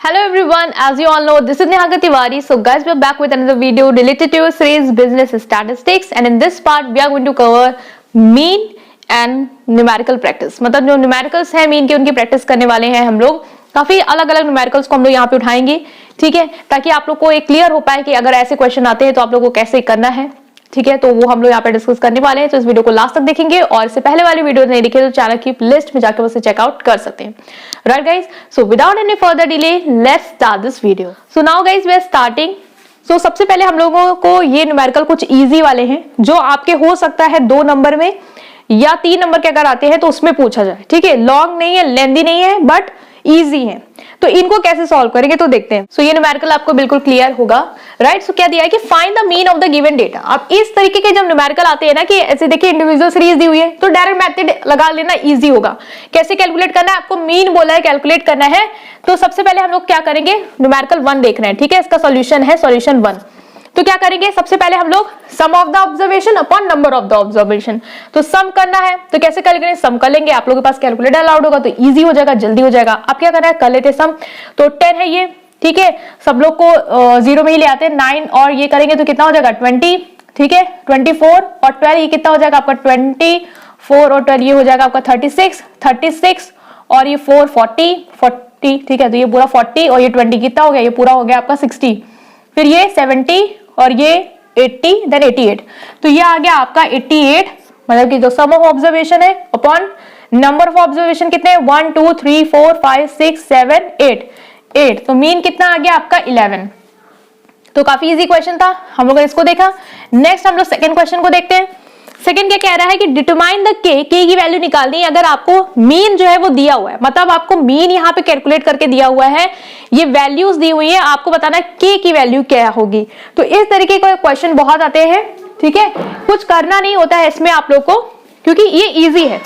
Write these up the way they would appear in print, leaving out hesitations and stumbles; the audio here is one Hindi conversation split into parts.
Hello everyone, as you all know, this is Neha Tiwari. So guys, we are back with another video related to your series business statistics, and in this part we are going to cover mean and numerical practice. मतलब जो numericals है mean के उनकी practice करने वाले हैं हम लोग. काफी अलग अलग numericals को हम लोग यहाँ पे उठाएंगे, ठीक है, ताकि आप लोग को एक क्लियर हो पाए कि अगर ऐसे क्वेश्चन आते हैं तो आप लोग को कैसे करना है. ठीक है, तो वो हम लोग यहाँ पे डिस्कस करने वाले हैं. तो इस वीडियो को लास्ट तक देखेंगे, और इससे पहले वाली वीडियो नहीं देखे तो चैनल की लिस्ट में जाकर उसे चेकआउट कर सकते हैं. Right guys, so without any further delay let's start this video. So now guys we are starting. So सबसे पहले हम लोगों को ये न्यूमेरिकल कुछ इजी वाले हैं जो आपके हो सकता है 2 नंबर में या 3 नंबर के अगर आते हैं तो उसमें पूछा जाए. ठीक है, लॉन्ग नहीं है, लेंदी नहीं है, बट इजी है. तो इनको कैसे सॉल्व करेंगे तो देखते हैं. सो ये न्यूमेरिकल आपको बिल्कुल क्लियर होगा. राइट, सो क्या दिया है कि find the mean of the given data. अब इस तरीके के जब न्यूमेरिकल आते हैं ना कि ऐसे देखिए इंडिविजुअल सीरीज दी हुई है तो डायरेक्ट मेथड लगा लेना इजी होगा. कैसे कैलकुलेट करना है, आपको मीन बोला है कैलकुलेट करना है. तो सबसे पहले हम लोग क्या करेंगे, न्यूमेरिकल 1 देख रहे हैं. ठीक है, इसका सॉल्यूशन है सॉल्यूशन 1. तो क्या करेंगे, सबसे पहले हम लोग sum of the observation upon number of the observation. तो सम करना है तो कैसे करेंगे, सम कर लेंगे. आप लोगों के पास कैलकुलेटर अलाउड होगा तो इजी हो जाएगा, जल्दी हो जाएगा. आप क्या करना है, कर लेते सम. तो 10 है ये. ठीक है, सब लोग को 0 में ही ले आते हैं. 9 और ये करेंगे तो कितना हो जाएगा 20. ठीक है, 24 और 12 ये कितना हो जाएगा आपका 24 और 12 ये हो जाएगा आपका 36 और ये 4 40. ठीक है, तो ये पूरा 40 और ये 20 कितना हो गया, ये पूरा हो गया आपका 60. फिर ये 70 और ये 80 देन 88. तो ये आ गया आपका 88. मतलब कि जो सम ऑफ ऑब्जर्वेशन है अपॉन नंबर ऑफ ऑब्जर्वेशन कितने हैं 1 2 3 4 5 6 7 8. तो मीन कितना आ गया आपका 11. तो काफी इजी क्वेश्चन था, हम लोगों ने इसको देखा. नेक्स्ट हम लोग सेकंड क्वेश्चन को देखते हैं. सेकंड क्या कह रहा है कि डिटरमाइन द के की वैल्यू निकालनी है. अगर आपको मीन जो है वो दिया हुआ है, मतलब आपको मीन यहाँ पे कैलकुलेट करके दिया हुआ है, ये वैल्यूज दी हुई है, आपको बताना है के की वैल्यू क्या होगी. तो इस तरीके के क्वेश्चन बहुत आते हैं. ठीक है, कुछ करना नहीं होता है इसमें आप लोग को, क्योंकि ये इजी है.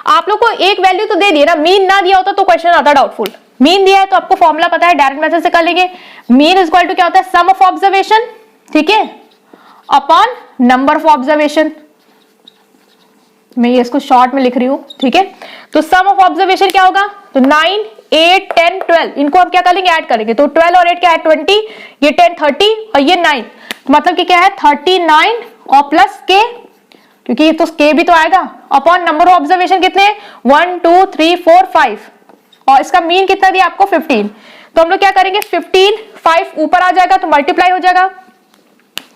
आप लोग को एक वैल्यू तो दे दिए ना, मीन ना दिया होता तो क्वेश्चन आता डाउटफुल. मीन दिया है तो आपको फॉर्मूला पता है, डायरेक्ट मेथड से कर लेंगे. मीन इज इक्वल टू क्या होता है, सम ऑफ ऑब्जर्वेशन, ठीक है, अपॉन नंबर ऑफ ऑब्जर्वेशन. मैं ये इसको शॉर्ट में लिख रही हूं. ठीक है, तो सम ऑफ ऑब्जर्वेशन क्या होगा, तो 9 8 10 12 इनको हम क्या करेंगे, ऐड करेंगे. तो 12 और 8 क्या है 20, ये 10 30 और ये 9, मतलब कि क्या है 39 और प्लस के, क्योंकि ये तो के भी तो आएगा, अपॉन नंबर ऑफ ऑब्जर्वेशन कितने 1 2 3 4 5 और इसका मीन कितना दिया आपको 15. तो हम लोग क्या करेंगे 15 5 ऊपर आ जाएगा तो मल्टीप्लाई हो जाएगा.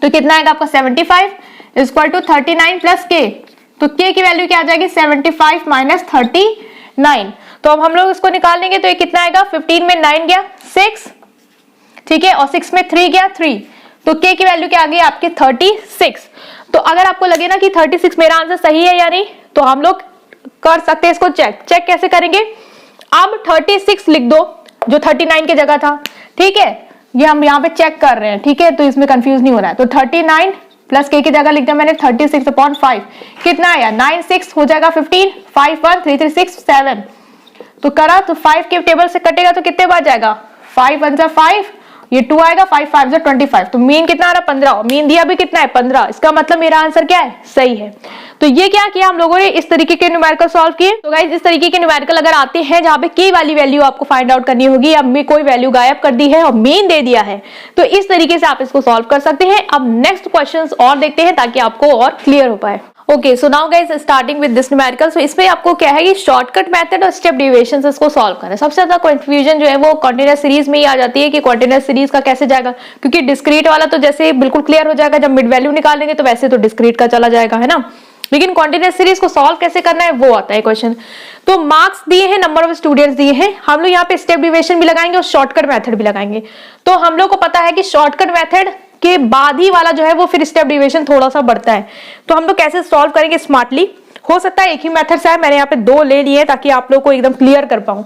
तो कितना आएगा आपका 75 इज इक्वल टू 39 प्लस के. तो के की वैल्यू क्या आ जाएगी 75 माइनस 39. तो अब हम लोग इसको निकाल लेंगे तो ये कितना आएगा, 15 में 9 गया 6. ठीक है, और 6 में 3 गया 3. तो के की वैल्यू क्या आ गई आपकी 36. तो अगर आपको लगे ना कि 36 मेरा आंसर सही है या नहीं, तो हम लोग कर सकते हैं इसको चेक कैसे करेंगे. अब 36 लिख दो जो 39 की जगह था. ठीक है, ये हम यहाँ पे चेक कर रहे हैं. ठीक है, तो इसमें कंफ्यूज नहीं हो रहा है. तो 39 प्लस के की जगह लिख दिया मैंने 36/5. कितना आया 9 6 हो जाएगा 15 5 1 3 3 6 7. तो करा तो 5 के टेबल से कटेगा तो कितने बार जाएगा 5 1 5, ये 2 आएगा 5 5 25. तो मीन कितना आ रहा 15. मीन दिया भी कितना है 15. इसका मतलब मेरा आंसर क्या है, सही है. तो ये क्या किया हम लोगों ने, इस तरीके के न्यूमेरिकल सॉल्व किए. तो गाइस इस तरीके के न्यूमेरिकल अगर आते हैं जहां पे के वाली वैल्यू आपको फाइंड आउट करनी होगी, अब में कोई वैल्यू गायब कर दी है और मीन दे दिया है, तो इस तरीके से आप इसको सॉल्व कर सकते हैं. अब नेक्स्ट क्वेश्चंस और देखते हैं ताकि आपको और क्लियर हो पाए. Okay, so now guys starting with this numerical. So इसमें आपको क्या है कि शॉर्टकट मेथड और स्टेप डेविएशन से इसको सॉल्व करना है. सबसे ज्यादा कंफ्यूजन जो है वो कॉन्टिन्यूअस सीरीज में ही आ जाती है कि कॉन्टिन्यूअस सीरीज का कैसे जाएगा, क्योंकि डिस्क्रीट वाला तो जैसे बिल्कुल क्लियर हो जाएगा जब मिड वैल्यू निकालेंगे, तो वैसे तो डिस्क्रीट का चला जाएगा, है ना. लेकिन कॉन्टिन्यूअस सीरीज को सॉल्व कैसे करना है वो आता है क्वेश्चन. तो मार्क्स दिए हैं, नंबर ऑफ स्टूडेंट्स दिए हैं, हम लोग यहाँ पे स्टेप डेविएशन भी लगाएंगे और शॉर्टकट मेथड भी लगाएंगे. तो हम लोग को पता है कि शॉर्टकट मेथड के बाद ही वाला जो है वो फिर स्टेप डेविएशन थोड़ा सा बढ़ता है. तो हम लोग कैसे सॉल्व करेंगे स्मार्टली, हो सकता है एक ही मेथड से है, मैंने यहाँ पे 2 ले लिए ताकि आप लोग को एकदम क्लियर कर पाऊं.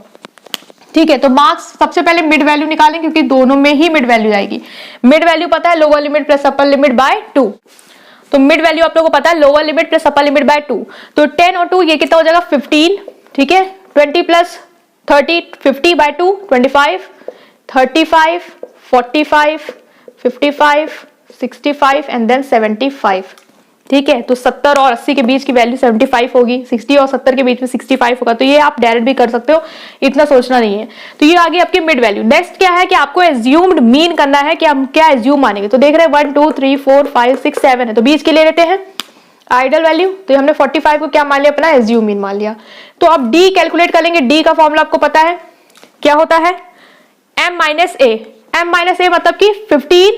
ठीक है, तो मार्क्स सबसे पहले मिड वैल्यू निकालें क्योंकि दोनों में ही मिड वैल्यू आएगी. मिड वैल्यू पता है lower limit plus upper limit by 2. तो मिड वैल्यू आप लोगों को पता है lower limit plus upper limit by 2. तो 10 और 2 ये कितना हो जाएगा 15. ठीक है, 20 प्लस 30 50 बाय 2 25 35 45 55 65 एंड देन 75. ठीक है। तो 70 और 80 के बीच की वैल्यू 75 होगी, 60 और 70 के बीच में 65 होगा। तो ये आप डायरेक्ट भी कर सकते हो, इतना सोचना नहीं है। तो ये आगे आपकी मिड वैल्यू। नेक्स्ट क्या है कि आपको एज्यूम्ड मीन करना है कि हम क्या एज्यूम मानेंगे। तो देख रहे हैं 1 2 3 4 5 6 7 है, तो बीच के ले लेते हैं आइडल वैल्यू। तो हमने 45 को क्या मान लिया, अपना एज्यूम मीन मान लिया। तो अब डी कैलकुलेट करेंगे। डी का फॉर्मूला आपको पता है क्या होता है, m माइनस ए। m माइनस ए मतलब कि 15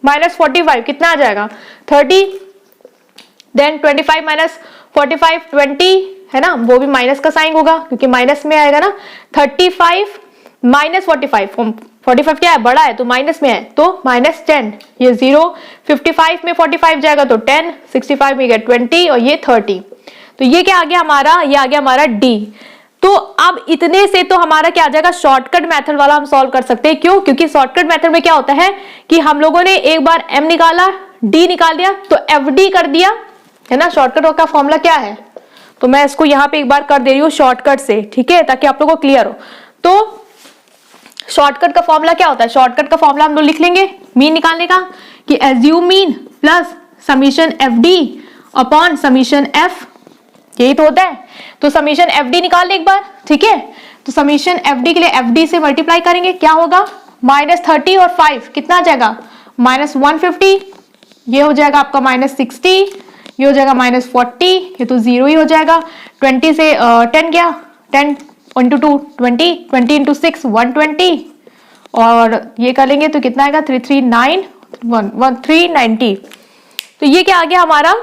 माइनस 45 कितना आ जाएगा 30, देन 25 माइनस 45 20 है ना, वो भी माइनस का साइन होगा क्योंकि माइनस में आएगा ना। 35 माइनस 45 क्या है, बड़ा है तो माइनस में है, तो माइनस 10, ये 0। 55 में 45 जाएगा तो 10, 65 में गया 20 और ये 30। तो ये क्या आ गया हमारा, ये आ गया हमारा डी। तो अब इतने से तो हमारा क्या आ जाएगा, शॉर्टकट मेथड वाला हम सॉल्व कर सकते हैं। क्यों, क्योंकि शॉर्टकट मेथड में क्या होता है कि हम लोगों ने एक बार m निकाला, d निकाल दिया तो fd कर दिया, है ना। शॉर्टकट का फॉर्मूला क्या है, तो मैं इसको यहां पे एक बार कर दे रही हूँ शॉर्टकट से, ठीक है, ताकि आप लोगों को क्लियर हो। तो शॉर्टकट का फॉर्मूला क्या होता है, शॉर्टकट का फॉर्मूला हम लोग लिख लेंगे मीन निकालने का कि assume mean plus summation F D upon summation F, यही तो होता है। तो समीशन एफ डी निकाल ले एक बार, ठीक है। तो समीशन एफ डी के लिए एफ डी से मल्टीप्लाई करेंगे, क्या होगा -30 और 5 कितना आ जाएगा -150, ये हो जाएगा आपका -60, ये हो जाएगा -40, ये तो 0 ही हो जाएगा। 20 से 10 गया, 10 इंटू 2 20, 20 इंटू 6 120, और ये करेंगे तो कितना आएगा 390। तो ये क्या आ गया हमारा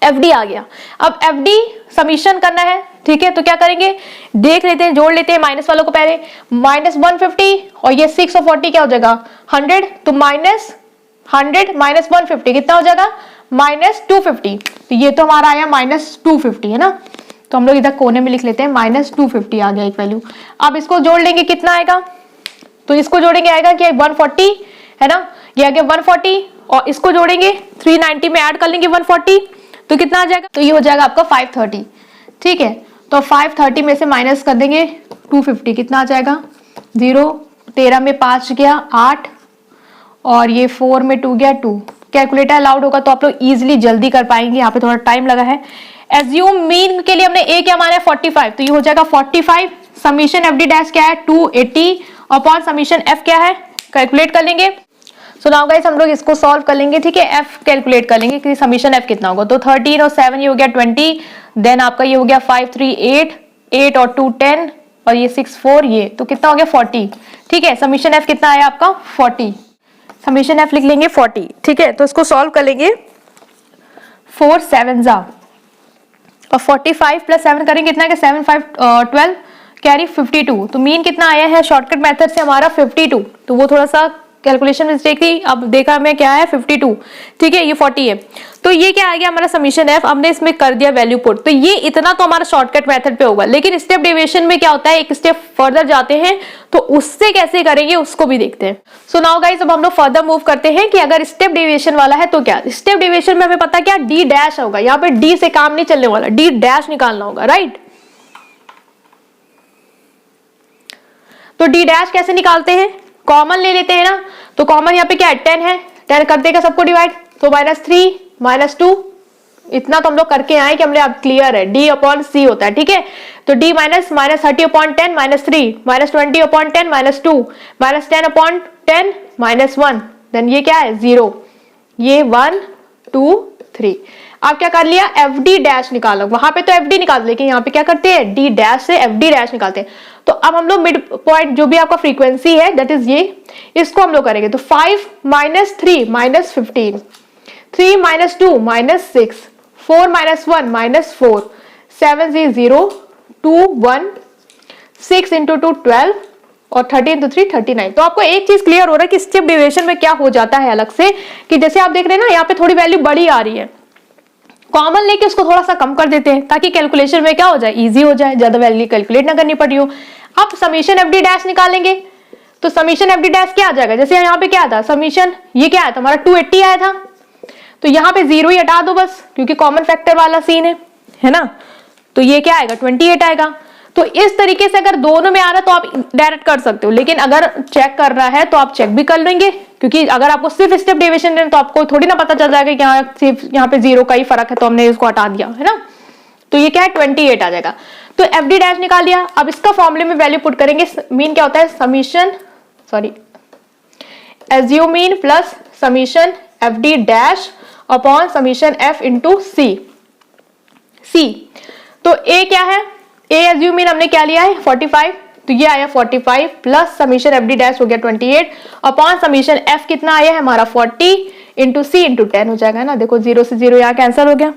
FD आ गया। अब FD समीशन करना है, ठीक है। तो क्या करेंगे, देख लेते हैं, जोड़ लेते हैं माइनस वालों को पहले। -150 और ये 6 और 40 क्या हो जाएगा 100, तो -100 माइनस 150 कितना हो जाएगा -250। तो ये तो हमारा आया -250, है ना। तो हम लोग इधर कोने में लिख लेते हैं -250 आ गया एक वैल्यू। अब इसको जोड़ लेंगे कितना आएगा, तो इसको जोड़ेंगे आएगा कि 140, है ना, ये आ गया 140, और इसको जोड़ेंगे 390 में ऐड कर लेंगे 140, तो कितना आ जाएगा, तो ये हो जाएगा आपका 530, ठीक है। तो 530 में से माइनस कर देंगे 250, कितना आ जाएगा 0, 13 में 5 गया 8, और ये 4 में 2 गया 2। कैलकुलेटर अलाउड होगा तो आप लोग इजिली जल्दी कर पाएंगे, यहाँ पे थोड़ा टाइम लगा है। एज्यूम मीन के लिए हमने ए क्या माना है 45, तो ये हो जाएगा 45। समीशन एफ डी डैश क्या है 280 अपॉन समीशन एफ क्या है, कैलकुलेट कर लेंगे। सो नाउ गाइस हम लोग इसको सॉल्व कर लेंगे, ठीक है। एफ कैलकुलेट कर लेंगे कि समीशन एफ कितना होगा। तो 13 और 7 ये हो गया 20, देन आपका ये हो गया 5 3 8, 8 और 2 10, और ये 6 4, ये तो कितना हो गया 40, ठीक है। समीशन एफ कितना आया आपका 40, समीशन एफ लिख लेंगे 40, ठीक है। तो इसको सॉल्व कर लेंगे, 4 7 जा और 45 प्लस 7 करेंगे कितना है 7 5 12 कैरी 52। तो मीन कितना आया है शॉर्टकट मेथड से हमारा 52, तो वो थोड़ा सा कैलकुलेशन मिस्टेक थी, अब देखा हमें क्या है 52, ठीक है, ये 40 है। तो ये क्या आ गया हमारा समीशन एफ, हमने इसमें कर दिया वैल्यू पुट। तो ये इतना तो हमारा शॉर्टकट मेथड पे होगा, लेकिन स्टेप डेविएशन में क्या होता है, एक स्टेप फर्दर जाते हैं, तो उससे कैसे करेंगे उसको भी देखते हैं। सो नाउ गाइस अब हम लोग फर्दर मूव करते हैं कि अगर स्टेप डेविएशन वाला है तो क्या, स्टेप डेविएशन में हमें पता क्या डी डैश होगा, यहाँ पे डी से काम नहीं चलने वाला, डी डैश निकालना होगा, राइट। तो डी डैश कैसे निकालते हैं, कॉमन ले लेते हैं ना। तो कॉमन यहाँ पे क्या है 10 है, 10 कर देगा सबको डिवाइड, तो -3 -2, इतना तो हम लोग करके आए कि हमने अब क्लियर है, d अपॉन c होता है, ठीक है। तो d -30 upon 10 -3, -20 upon 10 -2, -10 upon 10 -1, then ये क्या है 0, ये 1 2 3। आप क्या कर लिया एफ डी डैश निकालो, वहां पे तो एफ डी निकाल, लेकिन यहाँ पे क्या करते हैं डी डैश से एफ डी डैश निकालते हैं। तो अब हम लोग मिड पॉइंट जो भी आपका फ्रीक्वेंसी है दैट इज ये, इसको हम लोग करेंगे। तो 5 -3 -15, 3 -2 -6, 4 -1 -4, 7 0 2 1, 6 इंटू 2 12, और 30 इंटू 3 39। तो आपको एक चीज क्लियर हो रहा है कि स्टेप डेविएशन में क्या हो जाता है अलग से, कि जैसे आप देख रहे हैं ना यहाँ पे थोड़ी वैल्यू बड़ी आ रही है, कॉमन लेके उसको थोड़ा सा कम कर देते हैं ताकि कैलकुलेशन में क्या हो जाए इजी हो जाए, ज्यादा वैल्यू कैलकुलेट ना करनी पड़ी हो। अब समीशन एफ डी डैश निकालेंगे, तो समीशन एफ डी डैश क्या आ जाएगा, जैसे यहाँ पे क्या था समीशन, ये क्या आया था हमारा 280 आया था, तो यहाँ पे 0 ही हटा दो बस, क्योंकि कॉमन फैक्टर वाला सीन है ना। तो ये क्या आएगा 28 आएगा। तो इस तरीके से अगर दोनों में आ रहा है तो आप डायरेक्ट कर सकते हो, लेकिन अगर चेक करना है तो आप चेक भी कर लेंगे, क्योंकि अगर आपको सिर्फ स्टेप डेविएशन है तो आपको थोड़ी ना पता चल जाएगा कि यहाँ सिर्फ यहाँ पे 0 का ही फर्क है तो हमने इसको हटा दिया है ना। तो ये क्या है 28 आ जाएगा। तो एफ डी डैश निकाल लिया। अब इसका फॉर्मूले में वैल्यू पुट करेंगे। मीन क्या होता है, summation assumed mean plus summation F D dash upon summation F into C. तो ए क्या है, ए एज्यूम मीन हमने क्या लिया है 45, तो ये आया 45 plus summation F D dash हो गया 28 अपॉन समीशन एफ कितना आया है हमारा 40 इंटू सी इंटू 10 हो जाएगा ना। देखो 0 से 0 यहाँ कैंसिल हो गया,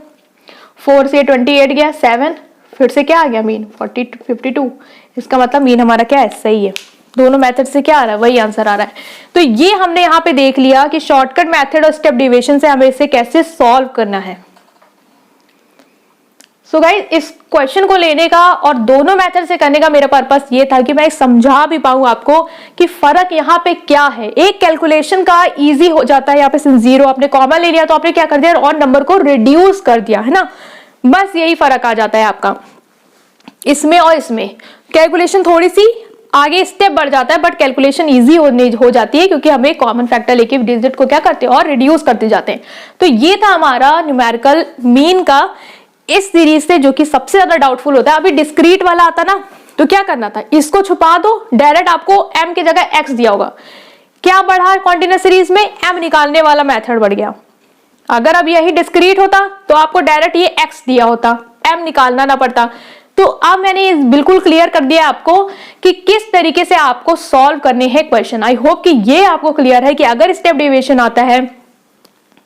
4 से 28 गया 7, फिर से क्या आ गया मीन 52। इसका मतलब मीन हमारा क्या है, सही है। दोनों मेथड से क्या आ रहा है, वही आंसर आ रहा है। तो ये हमने यहाँ पे देख लिया कि शॉर्टकट मेथड और स्टेप डेविएशन से हमें इसे कैसे सॉल्व करना है। सो गाइस, इस क्वेश्चन को लेने का और दोनों मेथड से करने का मेरा पर्पस ये था कि मैं समझा भी पाऊं आपको कि फर्क यहाँ पे क्या है। एक कैलकुलेशन का इजी हो जाता है, यहाँ पे 0 आपने कॉमन ले लिया तो आपने क्या कर दिया, और नंबर को रिड्यूस कर दिया है ना, बस यही फर्क आ जाता है आपका इसमें और इसमें। कैलकुलेशन थोड़ी सी आगे स्टेप बढ़ जाता है, बट कैलकुलेशन इजी हो जाती है क्योंकि हमें कॉमन फैक्टर लेके डिजिट को क्या करते हैं और रिड्यूस करते जाते हैं। तो ये था हमारा न्यूमेरिकल मीन का इस सीरीज से, जो कि सबसे ज्यादा डाउटफुल होता है। अभी डिस्क्रीट वाला आता ना, तो क्या करना था, इसको छुपा दो, डायरेक्ट आपको m की जगह x दिया होगा। क्या बढ़ा कॉन्टिन्यूअस सीरीज में, m निकालने वाला मेथड बढ़ गया। अगर अब यही डिस्क्रीट होता तो आपको डायरेक्ट ये x दिया होता, m निकालना ना पड़ता। तो अब मैंने बिल्कुल क्लियर कर दिया आपको कि किस तरीके से आपको सॉल्व करने हैं क्वेश्चन। आई होप कि ये आपको क्लियर है कि अगर स्टेप डेविएशन आता है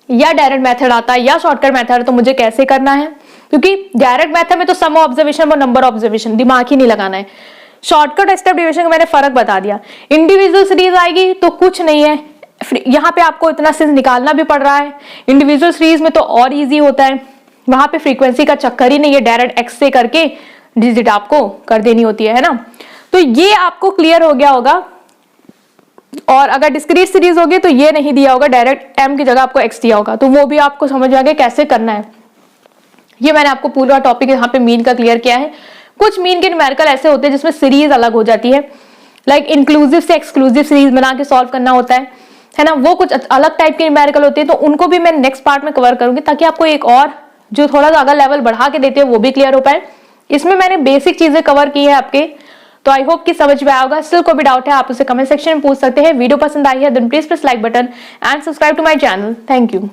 या डायरेक्ट मेथड आता है या शॉर्टकट मेथड तो मुझे कैसे करना है। क्योंकि डायरेक्ट मेथड में तो सम ऑब्जर्वेशन और नंबर ऑब्जर्वेशन, दिमाग ही नहीं लगाना है। शॉर्टकट स्टेप डेविएशन का मैंने फर्क बता दिया। इंडिविजुअल सीरीज आएगी तो कुछ नहीं है, यहाँ पे आपको इतना सीरीज निकालना भी पड़ रहा है। इंडिविजुअल सीरीज में तो और इजी होता है, वहां पे फ्रीक्वेंसी का चक्कर ही नहीं है, डायरेक्ट एक्स से करके डिजिट आपको कर देनी होती है ना। तो ये आपको क्लियर हो गया होगा। और अगर डिस्क्रीट सीरीज होगी तो ये नहीं दिया होगा, डायरेक्ट m की जगह आपको x दिया होगा, तो वो भी आपको समझ आ गया कैसे करना है। ये मैंने आपको पूरा टॉपिक यहाँ पे मीन का क्लियर किया है। कुछ मीन के न्यूमेरिकल ऐसे होते हैं जिसमें सीरीज अलग हो जाती है, लाइक इंक्लूसिव से एक्सक्लूसिव सीरीज बना के सॉल्व करना होता है ना। वो कुछ अलग टाइप के न्यूमेरिकल होते हैं, तो उनको भी मैं नेक्स्ट पार्ट में कवर करूंगी ताकि आपको एक और जो थोड़ा सा अगर लेवल बढ़ा के देते हैं वो भी क्लियर हो पाए। इसमें मैंने बेसिक चीजें कवर की है आपके, तो आई होप कि समझ में आया होगा। स्टिल कोई भी डाउट है आप उसे कमेंट सेक्शन में पूछ सकते हैं। वीडियो पसंद आई है then please press like button and subscribe to my channel. Thank you.